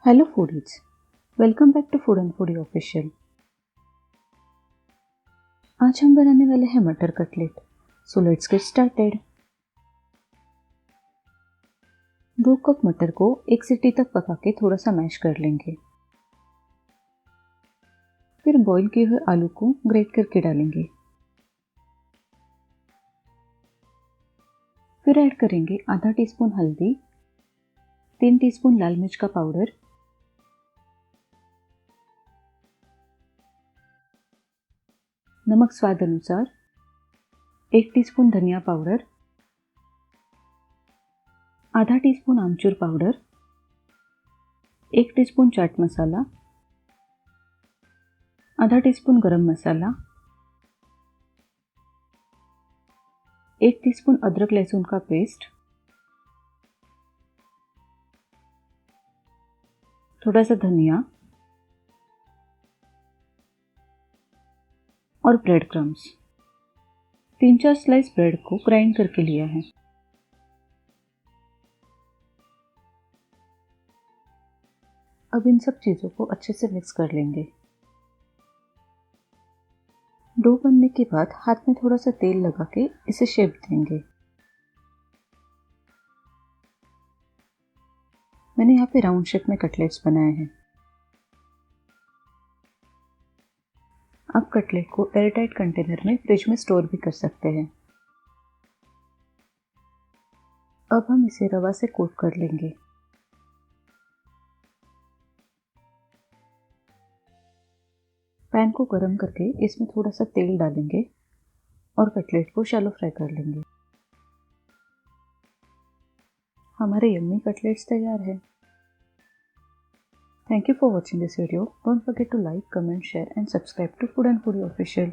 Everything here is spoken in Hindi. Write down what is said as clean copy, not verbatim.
Hello foodies, welcome back to food and foodie official. आज हम बनाने वाले हैं मटर cutlet. So let's get started. 2 cup मटर को 1 सीटी तक पका के थोड़ा सा मैश कर लेंगे। फिर बॉईल किए हुए आलू को ग्रेट करके डालेंगे। फिर ऐड करेंगे आधा टीस्पून हल्दी, 3 टीस्पून लाल मिर्च का पाउडर, नमक स्वाद अनुसार, 1 टीस्पून धनिया पाउडर, आधा टीस्पून आमचूर पाउडर, 1 टीस्पून चाट मसाला, आधा टीस्पून गरम मसाला, 1 टीस्पून अदरक लहसुन का पेस्ट, थोड़ा सा धनिया और ब्रेड क्रम्स। 3-4 स्लाइस ब्रेड को ग्राइंड करके लिया है। अब इन सब चीज़ों को अच्छे से मिक्स कर लेंगे। डो बनने के बाद हाथ में थोड़ा सा तेल लगा के इसे शेप देंगे। मैंने यहाँ पे राउंड शेप में कटलेट्स बनाए हैं। आप कटलेट को एयरटाइट कंटेनर में फ्रिज में स्टोर भी कर सकते हैं। अब हम इसे रवा से कोट कर लेंगे। पैन को गरम करके इसमें थोड़ा सा तेल डालेंगे और कटलेट को शैलो फ्राई कर लेंगे। हमारे यम्मी कटलेट्स तैयार है। Thank you for watching this video. Don't forget to like, comment, share and subscribe to Food and Foodie Official.